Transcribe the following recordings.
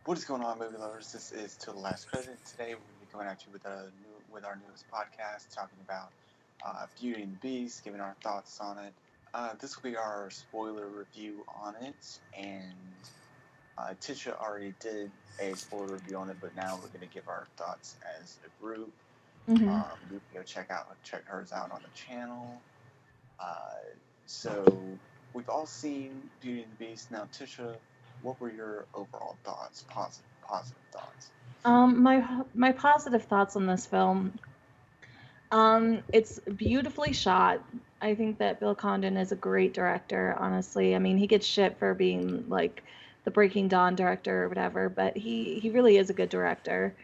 What is going on, movie lovers? This is To the Last Credit. Today we're going to be coming at you with our newest podcast, talking about Beauty and the Beast, giving our thoughts on it. This will be our spoiler review on it, and Tisha already did a spoiler review on it, but now we're going to give our thoughts as a group. Hmm. You can go check hers out on the channel. Uh, so we've all seen Beauty and the Beast. Now, Tisha, what were your overall thoughts? Positive thoughts. My positive thoughts on this film. It's beautifully shot. I think that Bill Condon is a great director. Honestly, I mean, he gets shit for being like the Breaking Dawn director or whatever, but he really is a good director.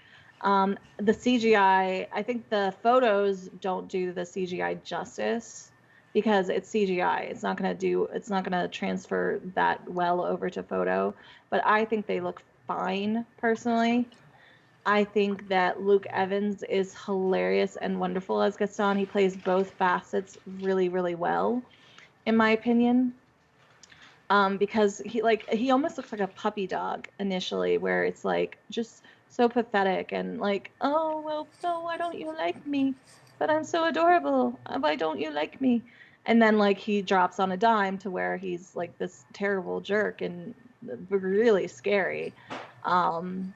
The CGI, I think the photos don't do the CGI justice because it's CGI. It's not gonna transfer that well over to photo, but I think they look fine personally. I think that Luke Evans is hilarious and wonderful as Gaston. He plays both facets really, really well, in my opinion. Because he almost looks like a puppy dog initially, where it's like just so pathetic and like, oh well, no, why don't you like me? But I'm so adorable. Why don't you like me? And then like he drops on a dime to where he's like this terrible jerk and really scary. Um,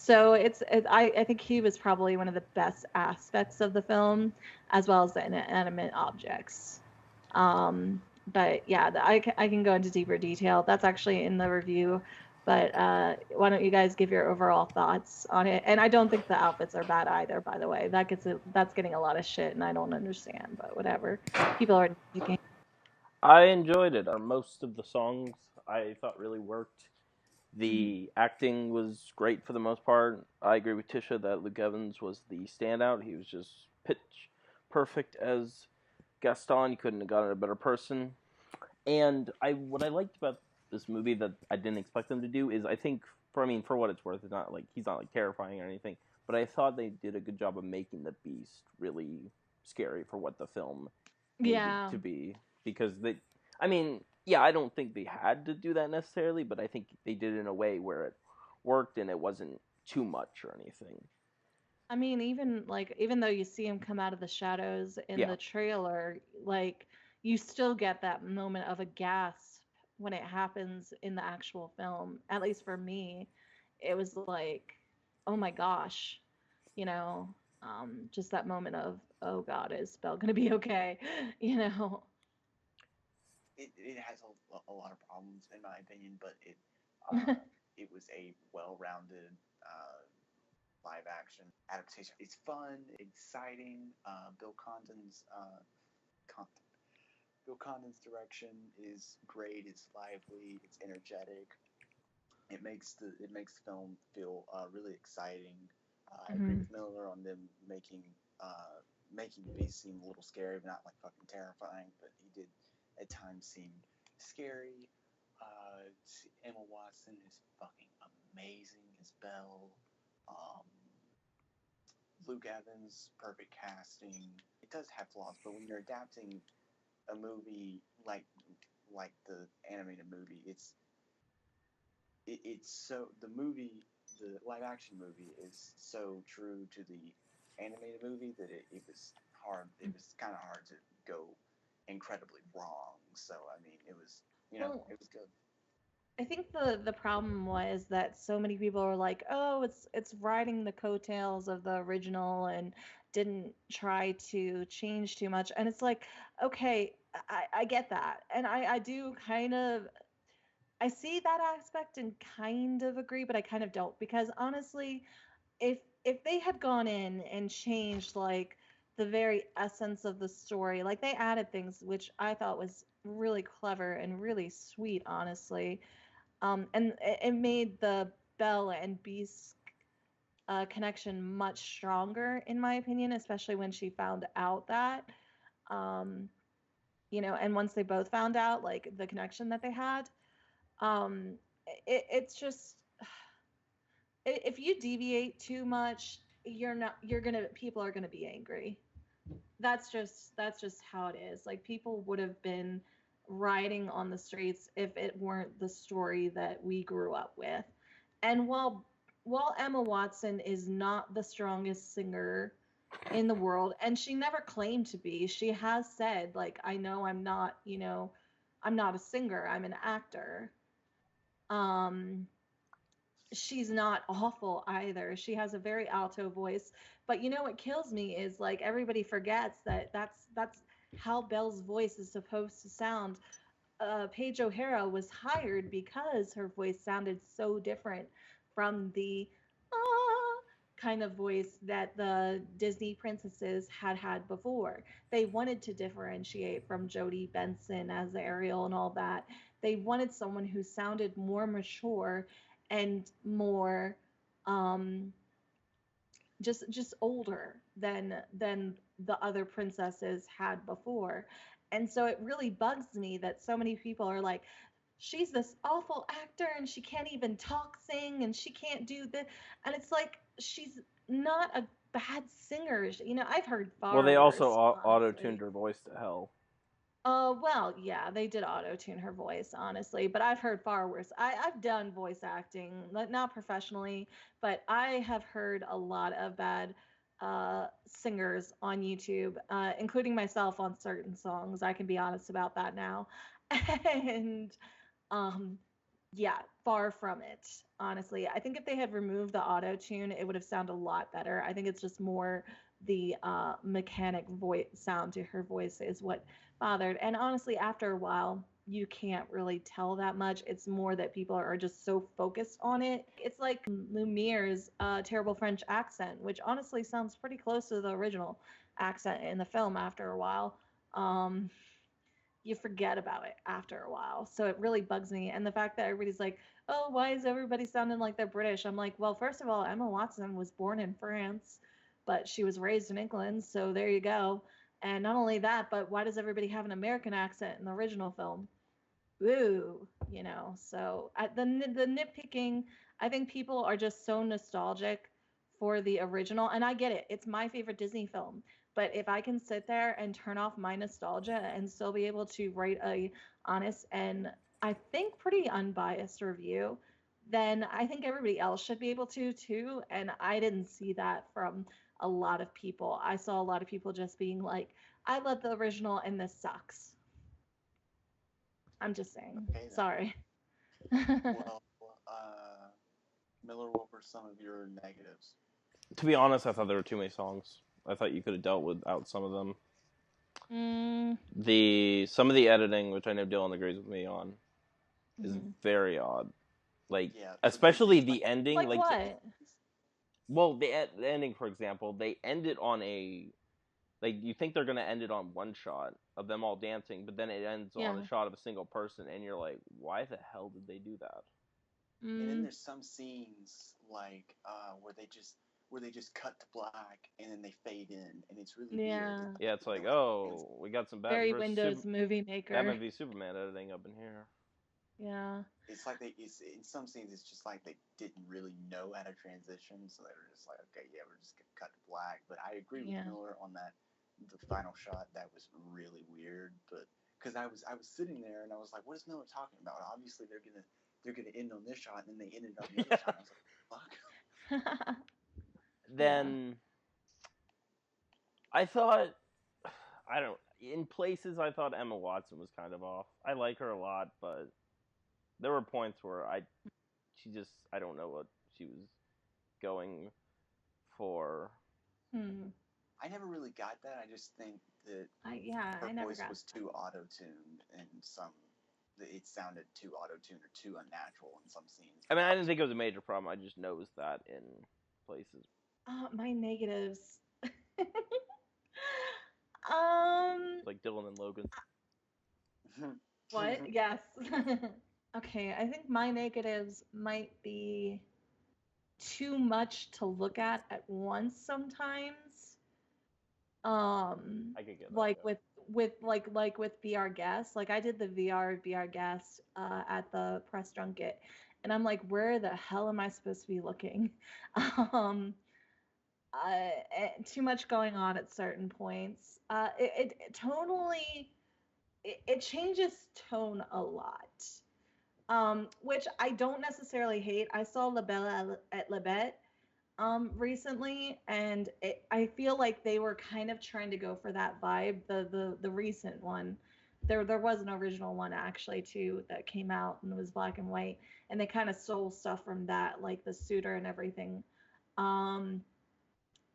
I think he was probably one of the best aspects of the film, as well as the inanimate objects. But yeah, I can go into deeper detail. That's actually in the review. But why don't you guys give your overall thoughts on it? And I don't think the outfits are bad either, by the way. That's getting a lot of shit, and I don't understand. But whatever, people are nitpicking. I enjoyed it. Most of the songs I thought really worked. Mhm. The acting was great for the most part. I agree with Tisha that Luke Evans was the standout. He was just pitch perfect as Gaston. You couldn't have gotten a better person. And I what I liked about this movie that I didn't expect them to do is I think for what it's worth, it's not like he's not like terrifying or anything, but I thought they did a good job of making the beast really scary for what the film needed Yeah. to be because yeah, I don't think they had to do that necessarily, but I think they did it in a way where it worked and it wasn't too much or anything. I mean, even though you see him come out of the shadows in Yeah. the trailer, like you still get that moment of a gasp when it happens in the actual film. At least for me, it was like, oh my gosh, you know, just that moment of, oh God, is Belle gonna be okay? You know. It has a lot of problems in my opinion, but uh, it was a well-rounded live action adaptation. It's fun, exciting. Con- Bill Condon's direction is great. It's lively. It's energetic. It makes the film feel really exciting. I agree Hmm. with Miller on them making the beast seem a little scary, but not like fucking terrifying. But he did at times seem scary. Emma Watson is fucking amazing as Belle. Um, Luke Evans, perfect casting. It does have flaws, but when you're adapting a movie like the animated movie, it's so the live action movie is so true to the animated movie that it was hard. It was kind of hard to go incredibly wrong. So I mean, Well, it was good. I think the problem was that so many people were like, "Oh, it's riding the coattails of the original and didn't try to change too much." And it's like, okay, I get that, and I do kind of I see that aspect and kind of agree, but I kind of don't because honestly, if they had gone in and changed like the very essence of the story, like they added things which I thought was really clever and really sweet, honestly, and it made the Belle and Beast connection much stronger, in my opinion, especially when she found out that, um, and once they both found out like the connection that they had, um, it's just if you deviate too much, you're gonna people are gonna be angry. That's just how it is. Like people would have been rioting on the streets if it weren't the story that we grew up with. And while Emma Watson is not the strongest singer in the world, and she never claimed to be, she has said, like, I know I'm not, I'm not a singer, I'm an actor. Um, she's not awful either. She has a very alto voice. But what kills me is, like, everybody forgets that that's how Belle's voice is supposed to sound. Paige O'Hara was hired because her voice sounded so different from the ah kind of voice that the Disney princesses had before. They wanted to differentiate from Jodie Benson as Ariel and all that. They wanted someone who sounded more mature and more um, just older than the other princesses had before. And so it really bugs me that so many people are like, she's this awful actor and she can't even talk, sing, and she can't do this. And it's like, she's not a bad singer. I've heard Well, far they also worse, auto-tuned honestly. her voice to hell. Well, yeah, they did auto tune her voice, honestly, but I've heard far worse. I've done voice acting, not professionally, but I have heard a lot of bad singers on YouTube, including myself on certain songs. I can be honest about that now. And um, yeah, far from it, honestly. I think if they had removed the auto tune, it would have sounded a lot better. I think it's just more the mechanic voice sound to her voice is what bothered. And honestly, after a while, you can't really tell that much. It's more that people are just so focused on it. It's like Lumiere's terrible French accent, which honestly sounds pretty close to the original accent in the film after a while. Um, you forget about it after a while. So it really bugs me. And the fact that everybody's like, oh, why is everybody sounding like they're British? I'm like, well, first of all, Emma Watson was born in France, but she was raised in England. So there you go. And not only that, but why does everybody have an American accent in the original film? Ooh, So the nitpicking, I think people are just so nostalgic for the original, and I get it. It's my favorite Disney film, but if I can sit there and turn off my nostalgia and still be able to write a honest and I think pretty unbiased review, then I think everybody else should be able to too. And I didn't see that from a lot of people. I saw a lot of people just being like, I love the original and this sucks. I'm just saying. Okay then. Sorry. Well, Miller, what were some of your negatives? To be honest, I thought there were too many songs. I thought you could have dealt without some of them. Some of the editing, which I know Dylan agrees with me on, is very odd. Like, Yeah, especially the ending. Like what? Well, the ending, for example, they end it on a like you think they're gonna end it on one shot of them all dancing, but then it ends on a shot of a single person, and you're like, why the hell did they do that? And then there's some scenes like where they just cut to black and then they fade in, and it's really weird. Yeah, it's like, oh, we got some very Windows Movie Maker. Batman v Superman editing up in here. Yeah. It's like in some scenes it's just like they didn't really know how to transition, so they were just like, okay, yeah, we're just gonna cut to black. But I agree with Miller on that. The final shot, that was really weird, but because I was sitting there and I was like, what is Miller talking about? Obviously they're gonna end on this shot, and then they ended on the other shot. I was like, fuck. Then I thought, in places I thought Emma Watson was kind of off. I like her a lot, but there were points where I don't know what she was going for. I never really got that. I just think that her voice was too auto-tuned, and it sounded too auto-tuned or too unnatural in some scenes. I mean, I didn't think it was a major problem. I just noticed that in places. My negatives. Like Dylan and Logan. What? Yes. Okay, I think my negatives might be too much to look at once sometimes. I could get that, like with Be Our Guest. Like I did the Be Our Guest at the press junket, and I'm like, where the hell am I supposed to be looking? Too much going on at certain points. It tonally, it changes tone a lot. which I don't necessarily hate. I saw La Belle et La Bête recently, and I feel like they were kind of trying to go for that vibe. The recent one, there was an original one actually too that came out and was black and white, and they kind of stole stuff from that, like the suitor and everything. Um,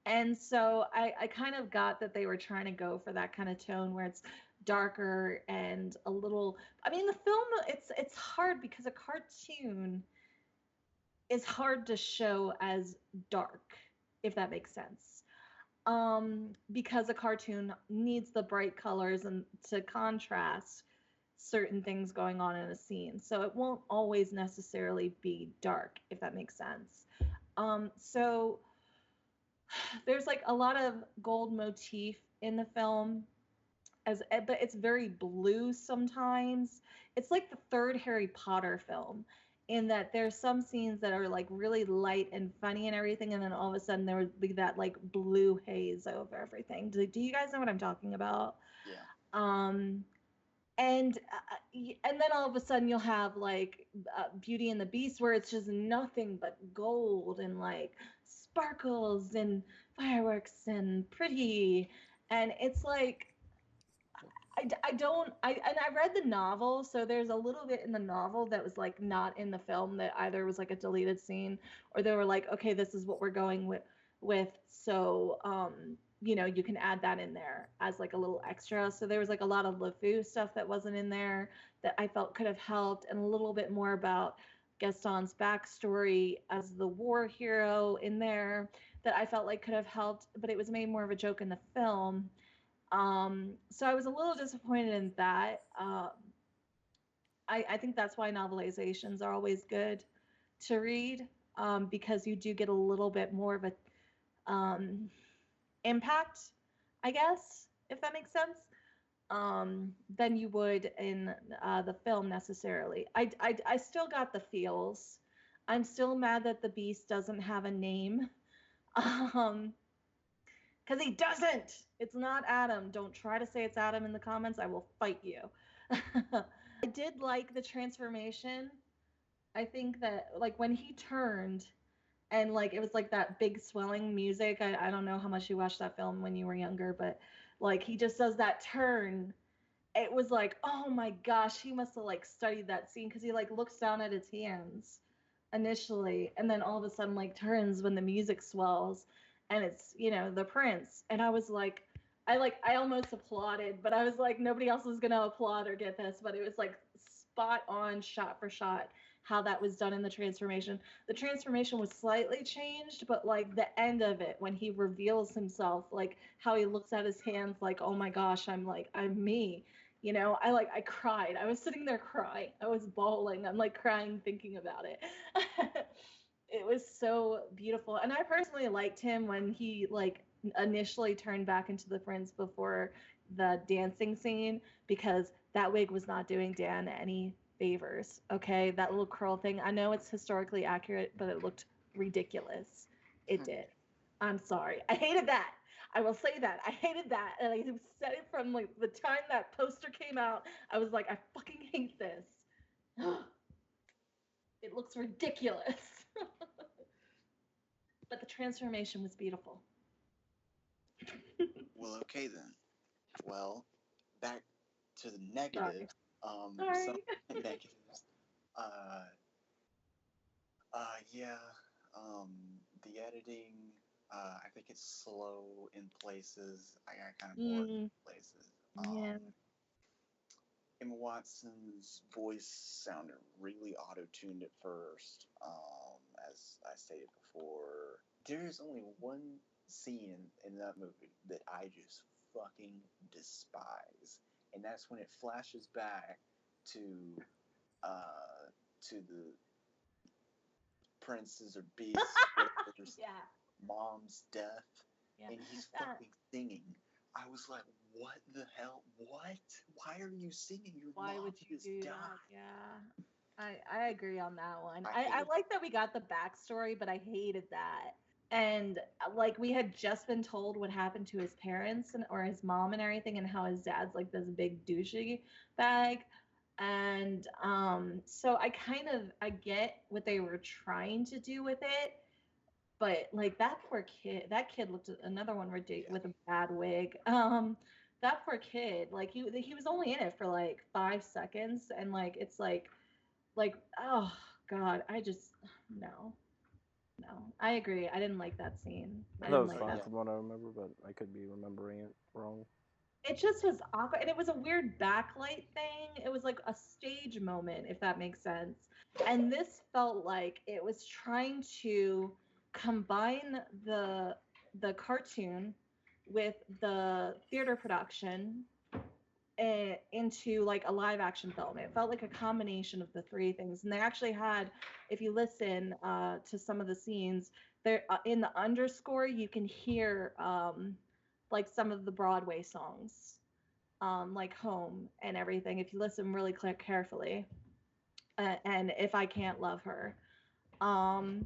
and so I kind of got that they were trying to go for that kind of tone where it's darker and a little. I mean, the film it's hard because a cartoon is hard to show as dark, if that makes sense. Because a cartoon needs the bright colors and to contrast certain things going on in a scene. So it won't always necessarily be dark, if that makes sense. So there's like a lot of gold motif in the film, but it's very blue sometimes. It's like the third Harry Potter film, in that there's some scenes that are like really light and funny and everything, and then all of a sudden there would be that like blue haze over everything. Do you guys know what I'm talking about? Yeah. Um, and then all of a sudden you'll have like Beauty and the Beast, where it's just nothing but gold and like sparkles and fireworks and pretty, and it's like I don't and I read the novel, so there's a little bit in the novel that was like not in the film, that either was like a deleted scene or they were like, okay, this is what we're going with, so you can add that in there as like a little extra. So there was like a lot of LeFou stuff that wasn't in there that I felt could have helped, and a little bit more about Gaston's backstory as the war hero in there that I felt like could have helped, but it was made more of a joke in the film. So I was a little disappointed in that. I think that's why novelizations are always good to read, because you do get a little bit more of a impact, I guess, if that makes sense, than you would in the film necessarily. I still got the feels. I'm still mad that the Beast doesn't have a name. Because he doesn't. It's not Adam. Don't try to say it's Adam in the comments. I will fight you. I did like the transformation. I think that like when he turned and like it was like that big swelling music. I don't know how much you watched that film when you were younger, but like he just does that turn. It was like, oh my gosh, he must have like studied that scene, because he like looks down at his hands initially and then all of a sudden like turns when the music swells, and it's the prince, and I was like, I almost applauded, but I was like, nobody else is gonna applaud or get this, but it was like spot on, shot for shot, how that was done in the transformation. The transformation was slightly changed, but like the end of it when he reveals himself, like how he looks at his hands like, oh my gosh, I'm me. I cried. I was sitting there crying. I was bawling. I'm like crying thinking about it. It was so beautiful. And I personally liked him when he like initially turned back into the prince before the dancing scene, because that wig was not doing Dan any favors. Okay, that little curl thing. I know it's historically accurate, but it looked ridiculous. It did. I'm sorry. I hated that. I will say that. I hated that. And I said it from like the time that poster came out. I was like, I fucking hate this. It looks ridiculous. But the transformation was beautiful. Well, okay then. Well, back to the negative. Sorry. Some negatives. Yeah. The editing. I think it's slow in places. I got kind of bored in places. Yeah. Emma Watson's voice sounded really auto-tuned at first. As I stated before, there's only one scene in that movie that I just fucking despise, and that's when it flashes back to the prince's or beast's mom's death, and he's fucking singing. I was like, what the hell? What? Why are you singing? Your Why mom would you just do died. that? Yeah. I agree on that one. I like that we got the backstory, but I hated that. And like we had just been told what happened to his parents or his mom and everything, and how his dad's like this big douchey bag. And so I get what they were trying to do with it, but like that kid looked at another one Yeah. with a bad wig. That poor kid, like he was only in it for like 5 seconds, and like it's like oh god, I just no. No, I agree. I didn't like that scene. I I thought it didn't was like But fine that. yeah, from what I remember, but I could be remembering it wrong. It just was awkward, and it was a weird backlight thing. It was like a stage moment, if that makes sense. And this felt like it was trying to combine the cartoon with the theater production into like a live action film. It felt like a combination of the three things. And they actually had, if you listen to some of the scenes, there in the underscore you can hear like some of the Broadway songs, like Home and everything. If you listen really carefully, and If I Can't Love Her. Um,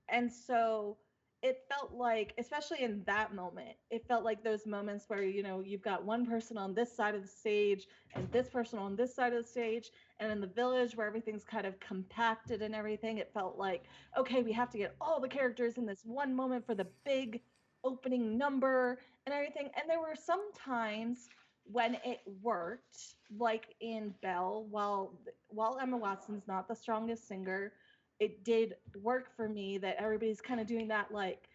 and so it felt like, especially in that moment, it felt like those moments where, you've got one person on this side of the stage and this person on this side of the stage. And in the village where everything's kind of compacted and everything, it felt like, okay, we have to get all the characters in this one moment for the big opening number and everything. And there were some times when it worked, like in Belle, while Emma Watson's not the strongest singer, it did work for me that everybody's kind of doing that, like,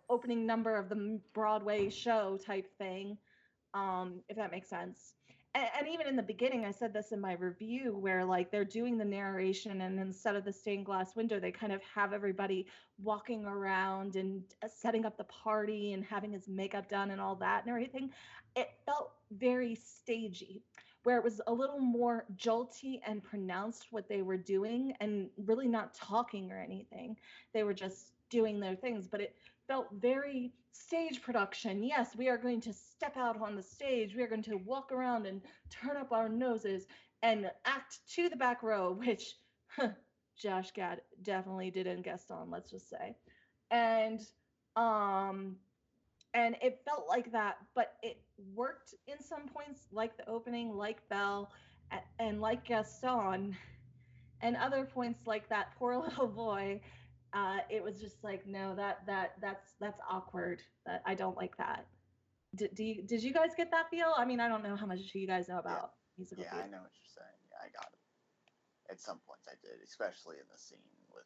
opening number of the Broadway show type thing, if that makes sense. And even in the beginning, I said this in my review, where like they're doing the narration, and instead of the stained glass window, they kind of have everybody walking around and setting up the party and having his makeup done and all that and everything. It felt very stagey, where it was a little more jolty and pronounced what they were doing, and really not talking or anything. They were just doing their things, but it felt very stage production. Yes, we are going to step out on the stage. We are going to walk around and turn up our noses and act to the back row, which Josh Gad definitely did in Gaston, let's just say. And um and it felt like that, but it worked in some points, like the opening, like Belle, and like Gaston, and other points like that poor little boy. It was just like, no, that's awkward. That I don't like that. Did you guys get that feel? I mean, I don't know how much you guys know yeah, about musical yeah. I theater. know what you're saying. Yeah, I got it. At some points, I did, especially in the scene with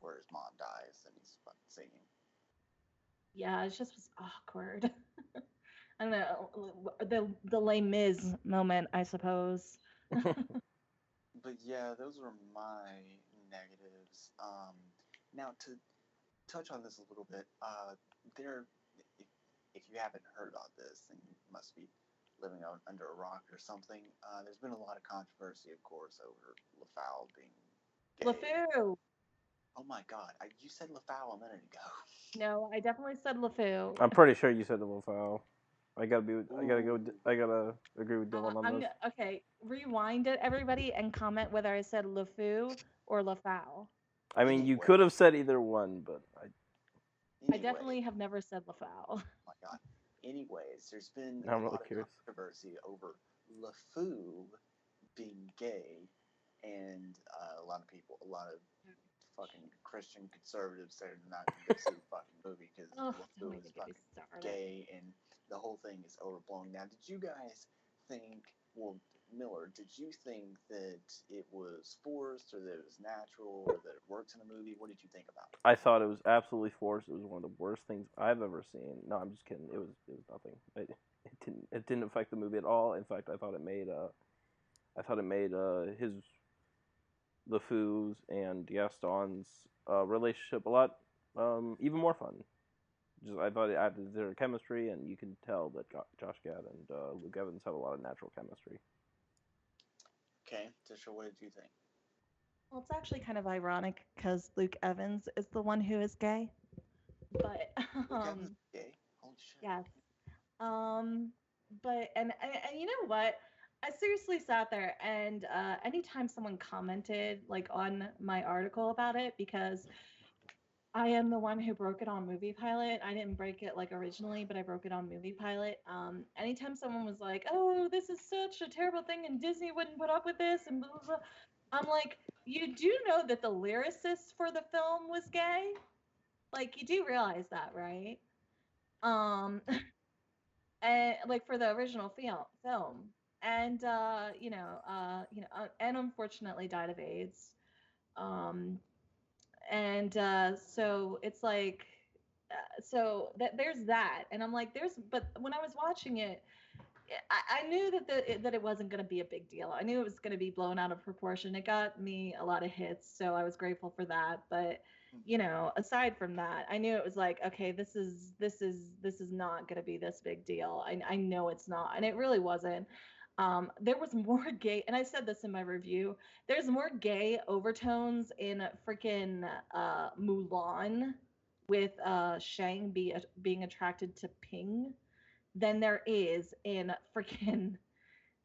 where his mom dies and he's fucking singing. Yeah, it just was awkward. I don't know, the Les Mis moment, I suppose. But yeah, those were my negatives. Now to touch on this a little bit, there, if, if you haven't heard about this, then you must be living under a rock or something. There's been a lot of controversy, of course, over LaFowl being gay. LeFou. Oh my God, you said LaFowl a minute ago. No, I definitely said LeFou. I'm pretty sure you said the little foul. I gotta go. Ooh. I gotta agree with Dylan on I'm this. okay. Rewind it, everybody, and comment whether I said LeFou or LaFowl. I mean, you Anyway, could have said either one, but I anyway, definitely have never said LaFowl. my God. Anyways, there's been a I'm really lot of curious. controversy over LeFou being gay, and a lot of people, a lot of fucking Christian conservatives said they're not going to go see the fucking movie because Oh, don't LeFou even is get me fucking started. gay, and the whole thing is overblown. Now, did you guys think? Well, Miller, did you think that it was forced, or that it was natural, or that it works in the movie? What did you think about it? I thought it was absolutely forced. It was one of the worst things I've ever seen. No, I'm just kidding. It was nothing. It didn't affect the movie at all. In fact, I thought it made his LeFou's and Gaston's relationship a lot even more fun. Just I thought it added to their chemistry, and you can tell that Josh Gad and Luke Evans have a lot of natural chemistry. Okay, Tisha, what did you think? Well, it's actually kind of ironic because Luke Evans is the one who is gay. But Luke Evans is gay. Holy shit. yes. Um, but and you know what? I seriously sat there, and anytime someone commented like on my article about it, because I am the one who broke it on Movie Pilot. I didn't break it like originally, but I broke it on Movie Pilot. Anytime someone was like, "Oh, this is such a terrible thing, and Disney wouldn't put up with this," and blah blah blah, I'm like, "You do know that the lyricist for the film was gay? Like, you do realize that, right?" Um, and like for the original film, and and unfortunately died of AIDS. Um, and so it's like so that there's that, and I'm like but when I was watching it, I knew that it wasn't going to be a big deal. I knew it was going to be blown out of proportion. It got me a lot of hits, so I was grateful for that. But aside from that, I knew it was like, okay, this is not going to be this big deal. I know it's not, and it really wasn't. There was more gay, and I said this in my review. There's more gay overtones in freaking Mulan with being attracted to Ping than there is in freaking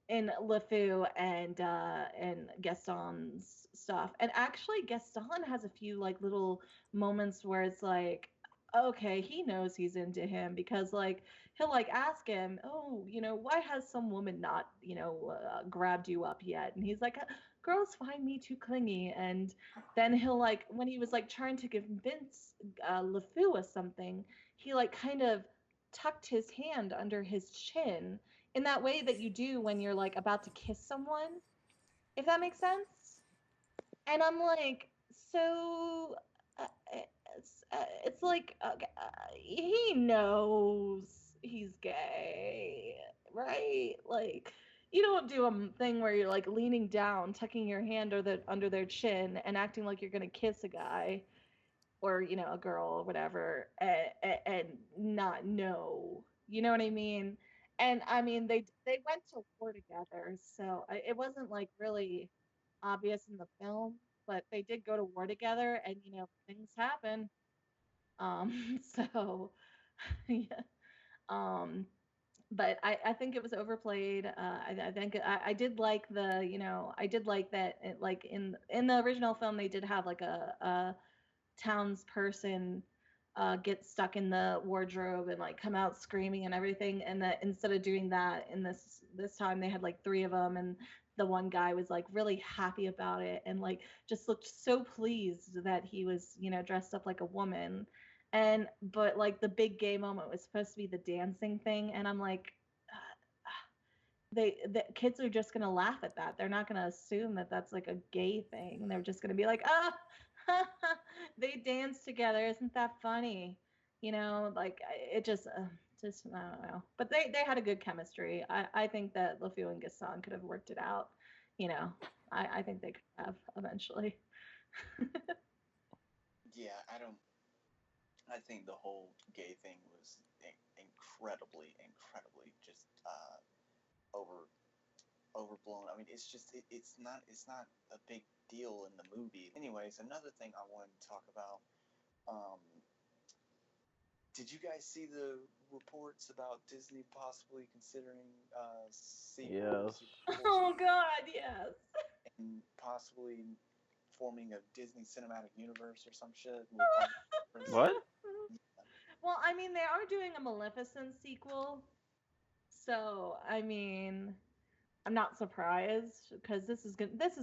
in LeFou and Gaston's stuff. And actually Gaston has a few like little moments where it's like, okay, he knows he's into him because like he'll like ask him, "Oh, why has some woman not, grabbed you up yet?" And he's like, "Girls find me too clingy." And then he'll like when he was like trying to convince LeFou of something, he like kind of tucked his hand under his chin in that way that you do when you're like about to kiss someone, if that makes sense. And I'm like, so it's like he knows he's gay, right? Like you don't do a thing where you're like leaning down, tucking your hand under their chin, and acting like you're gonna kiss a guy or a girl or whatever, and not know. You know what I mean? And I mean they went to war together, so it wasn't like really obvious in the film, but they did go to war together, and things happen. So yeah. Um, but I think it was overplayed. I think I did like I did like that. Like in the original film, they did have like a townsperson get stuck in the wardrobe and like come out screaming and everything, and that instead of doing that in this time they had like three of them, and the one guy was like really happy about it and like just looked so pleased that he was dressed up like a woman. And but like the big gay moment was supposed to be the dancing thing, and I'm like, the kids are just gonna laugh at that. They're not gonna assume that that's like a gay thing. They're just gonna be like, they dance together. Isn't that funny? Like it just I don't know. But they had a good chemistry. I think that LeFou and Gaston could have worked it out. You know, I think they could have eventually. Yeah, I don't. I think the whole gay thing was incredibly just over overblown. I mean, it's just it's not a big deal in the movie. Anyways, another thing I wanted to talk about. Um, did you guys see the reports about Disney possibly considering sequels Yes. Oh God, yes. and possibly forming a Disney cinematic universe or some shit? What? Well, I mean, they are doing a Maleficent sequel, so I mean, I'm not surprised because this is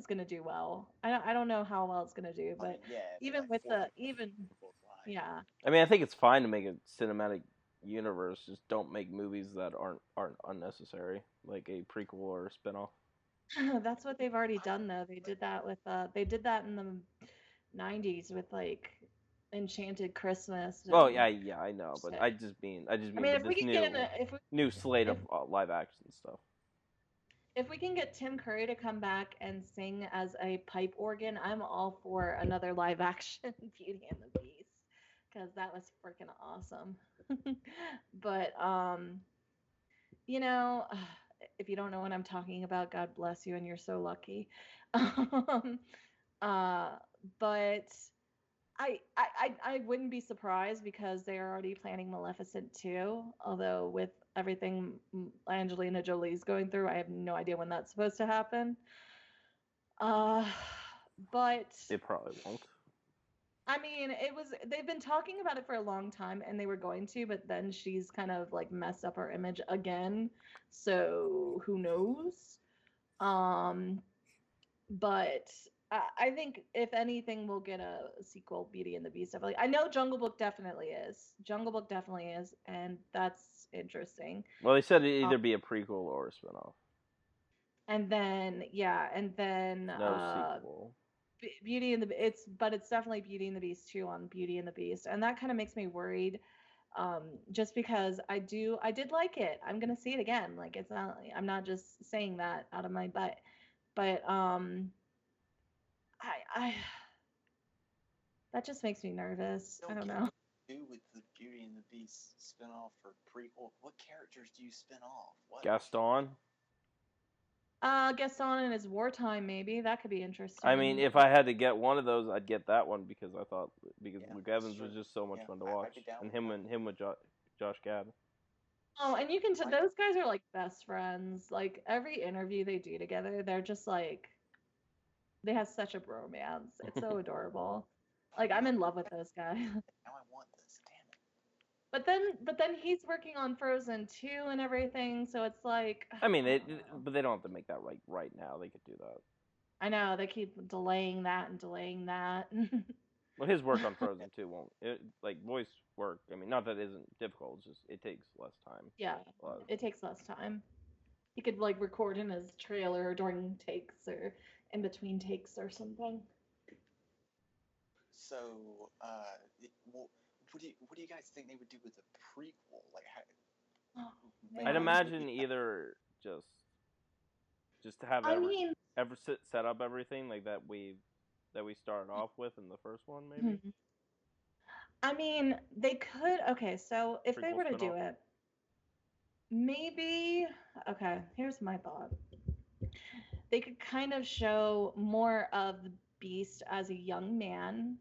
gonna do well. I don't know how well it's gonna do, I mean, but yeah, if it even like with forming even worldwide. yeah. I mean, I think it's fine to make a cinematic universe. Just don't make movies that aren't unnecessary, like a prequel or a spinoff. That's what they've already done though. They did that in the 90s with like Enchanted Christmas Well, and yeah, yeah, I know, but shit. I just I mean mean, with if we this can get in a, new slate if of live action stuff. if we can get Tim Curry to come back and sing as a pipe organ, I'm all for another live action Beauty and the Beast because that was freaking awesome. But you know, if you don't know what I'm talking about, God bless you, and you're so lucky. Um, uh, but I wouldn't be surprised because they're already planning Maleficent too. Although with everything Angelina Jolie's going through, I have no idea when that's supposed to happen. Uh, but It probably won't. I mean, they've been talking about it for a long time and they were going to, but then she's kind of like messed up her image again. So who knows? Um, but I think if anything, we'll get a sequel, Beauty and the Beast. Definitely. I know Jungle Book definitely is. Jungle Book definitely is, and that's interesting. Well, they said it'd either be a prequel or a spinoff. And then No sequel. Beauty and the it's definitely Beauty and the Beast 2 on Beauty and the Beast, and that kind of makes me worried. Just because I did like it. I'm gonna see it again. Like it's not. I'm not just saying that out of my butt, but I that just makes me nervous. I don't know. What to do with the Beauty and the Beast spinoff or prequel? What characters do you spin off? What? Gaston. Gaston in his wartime, maybe that could be interesting. I mean, if I had to get one of those, I'd get that one because Yeah, Luke Evans sure. was just so much Yeah, fun to I'd watch, be down and with him with Josh Gad. Oh, and you can tell Like- those guys are like best friends. Like every interview they do together, they're just like they have such a bromance. It's so adorable. Like I'm in love with those guys. Now I want this. Damn it. But then he's working on Frozen 2 and everything, so it's like I mean, don't know. but they don't have to make that right now. They could do that. I know they keep delaying that and delaying that. Well, his work on Frozen 2 won't like voice work. I mean, not that it isn't difficult. It's just it takes less time. Yeah, it takes less time. He could like record in his trailer during takes or in between takes or something. So, what do you guys think they would do with a prequel? Like, Oh, I'd I'd man. imagine either just to have I mean, set up everything like that we started off with in the first one, maybe. mhm. I mean, they could. Okay, so if they Prequel were to do spin-off. it, maybe. Okay, here's my thought. They could kind of show more of the Beast as a young man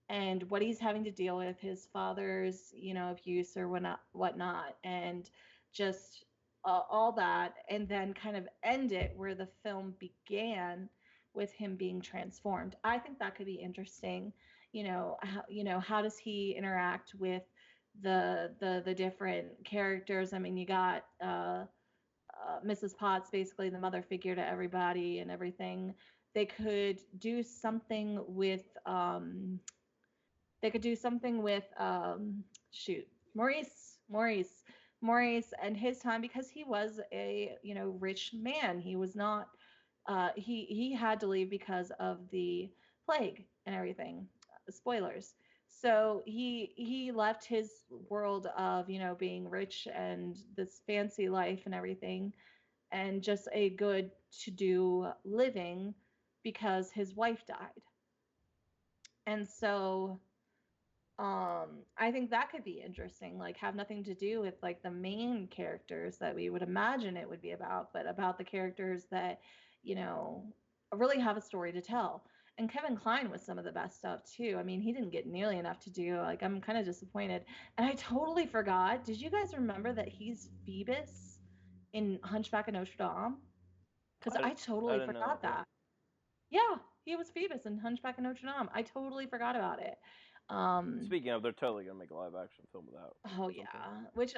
and what he's having to deal with, his father's, abuse or whatnot, and just all that, and then kind of end it where the film began with him being transformed. I think that could be interesting. How does he interact with the different characters? I mean, you got Mrs. Potts, basically the mother figure to everybody and everything. They could do something with shoot, Maurice and his time, because he was a rich man. He was not he had to leave because of the plague and everything. Spoilers. So he left his world of being rich and this fancy life and everything, and just a good to do living because his wife died. And so I think that could be interesting, like have nothing to do with like the main characters that we would imagine it would be about, but about the characters that, you know, really have a story to tell. And Kevin Kline was some of the best stuff too. I mean, he didn't get nearly enough to do. Like, I'm kind of disappointed. And I totally forgot. Did you guys remember that he's Phoebus in Hunchback of Notre Dame? Because I totally didn't know forgot that. that. Yeah, he was Phoebus in Hunchback of Notre Dame. I totally forgot about it. Speaking of, they're totally gonna make a live action film of that. Oh yeah, which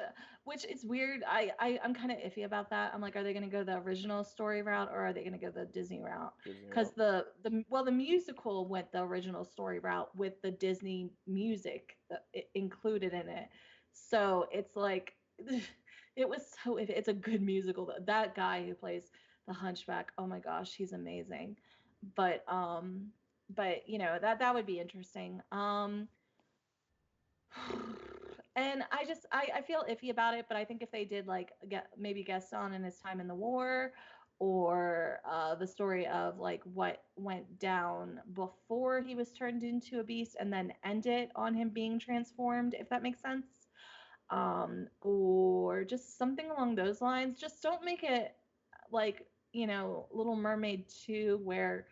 is weird. I'm kind of iffy about that. I'm like, are they going to go the original story route or are they going to go the Disney route? Because the musical went the original story route with the Disney music included in it. So it's like it's a good musical. That guy who plays the Hunchback, oh my gosh, he's amazing. But that would be interesting. And I feel iffy about it, but I think if they did like maybe Gaston in his time in the war, or the story of like what went down before he was turned into a beast, and then end it on him being transformed, if that makes sense, or just something along those lines. Just don't make it like Little Mermaid 2, where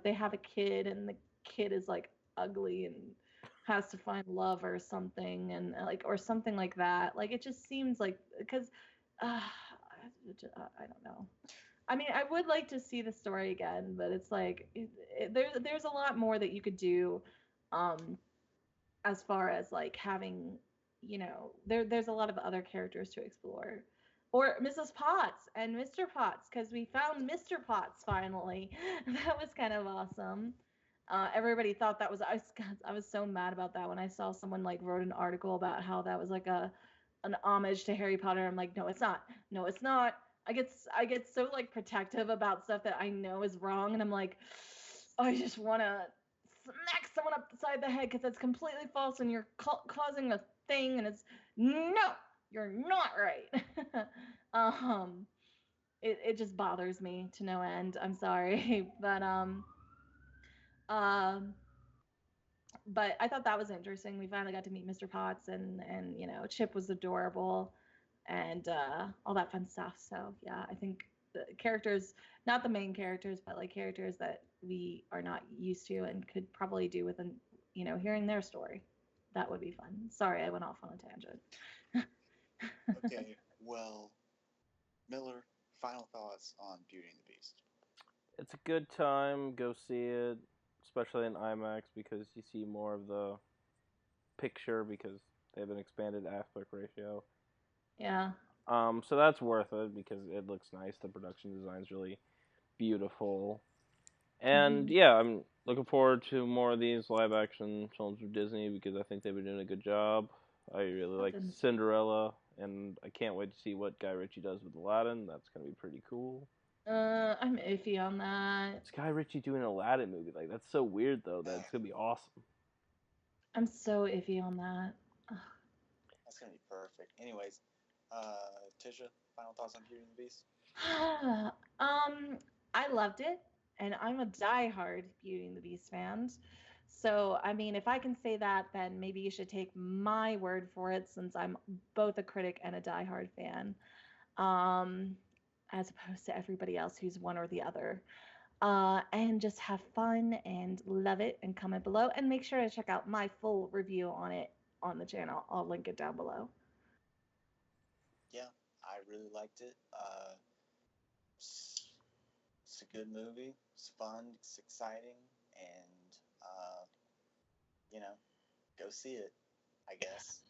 they have a kid and the kid is like ugly and has to find love or something, and like or something like that. Like it just seems like because I don't know. I mean, I would like to see the story again, but it's like there's a lot more that you could do Um, as far as like having, there's a lot of other characters to explore. Or Mrs. Potts and Mr. Potts, because we found Mr. Potts finally. That was kind of awesome. Everybody thought that was I was so mad about that when I saw someone like wrote an article about how that was like an homage to Harry Potter. I'm like, no, it's not. No, it's not. I get so like protective about stuff that I know is wrong, and I'm like, I just want to smack someone upside the head because that's completely false, and you're causing a thing, and it's no, you're not right. um, it just bothers me to no end. I'm sorry, um, but I thought that was interesting. We finally got to meet Mr. Potts, and Chip was adorable, and all that fun stuff. So yeah, I think the characters, not the main characters, but like characters that we are not used to and could probably do with an hearing their story. That would be fun. Sorry, I went off on a tangent. Okay, well, Miller, final thoughts on Beauty and the Beast. It's a good time. Go see it, especially in IMAX because you see more of the picture because they have an expanded aspect ratio. Yeah. So that's worth it because it looks nice. The production design's really beautiful. And yeah, I'm looking forward to more of these live action films from Disney because I think they've been doing a good job. I really like Cinderella, and I can't wait to see what Guy Ritchie does with Aladdin. That's gonna be pretty cool. I'm iffy on that. It's Guy Ritchie doing an Aladdin movie. Like that's so weird though. That's gonna be awesome. I'm so iffy on that. That's gonna be perfect. Anyways, Tisha, final thoughts on Beauty and the Beast? I loved it, and I'm a diehard Beauty and the Beast fan. So, I mean, if I can say that, then maybe you should take my word for it, since I'm both a critic and a diehard fan, um, as opposed to everybody else who's one or the other. And just have fun and love it, and comment below, and make sure to check out my full review on it on the channel. I'll link it down below. Yeah, I really liked it. It's a good movie. It's fun. It's exciting, and go see it. I guess.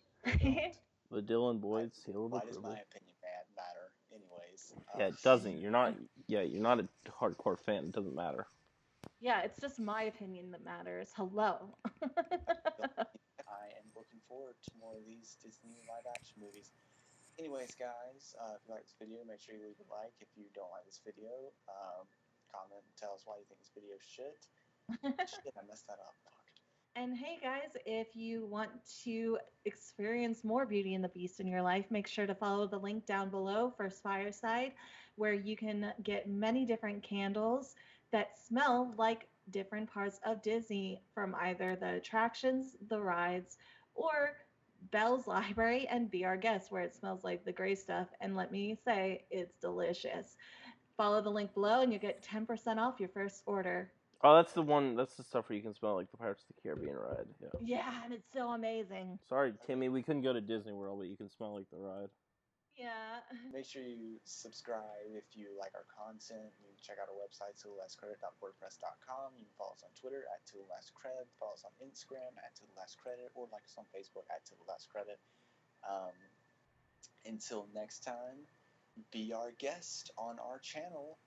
The Dylan Boyd seal of Why does approval. my opinion matter? Anyways. Yeah, it doesn't. You're not. Yeah, you're not a hardcore fan. It doesn't matter. Yeah, it's just my opinion that matters. Hello. I am looking forward to more of these Disney live action movies. Anyways, guys, if you like this video, make sure you leave a like. If you don't like this video, comment and tell us why you think this video is shit. Shit, I messed that up. Fuck. And hey guys, if you want to experience more Beauty and the Beast in your life, make sure to follow the link down below for Fireside, where you can get many different candles that smell like different parts of Disney, from either the attractions, the rides, or Belle's Library and Be Our Guest, where it smells like the gray stuff. And let me say, it's delicious. Follow the link below and you get 10% off your first order. Oh, that's the one. That's the stuff where you can smell like the Pirates of the Caribbean ride. Yeah. Yeah, and it's so amazing. Sorry, Timmy, we couldn't go to Disney World, but you can smell like the ride. Yeah. Make sure you subscribe if you like our content. You can check out our website, totallastcredit.wordpress.com. You can follow us on Twitter at totallastcredit. Follow us on Instagram at totallastcredit, or like us on Facebook at totallastcredit. Until next time, be our guest on our channel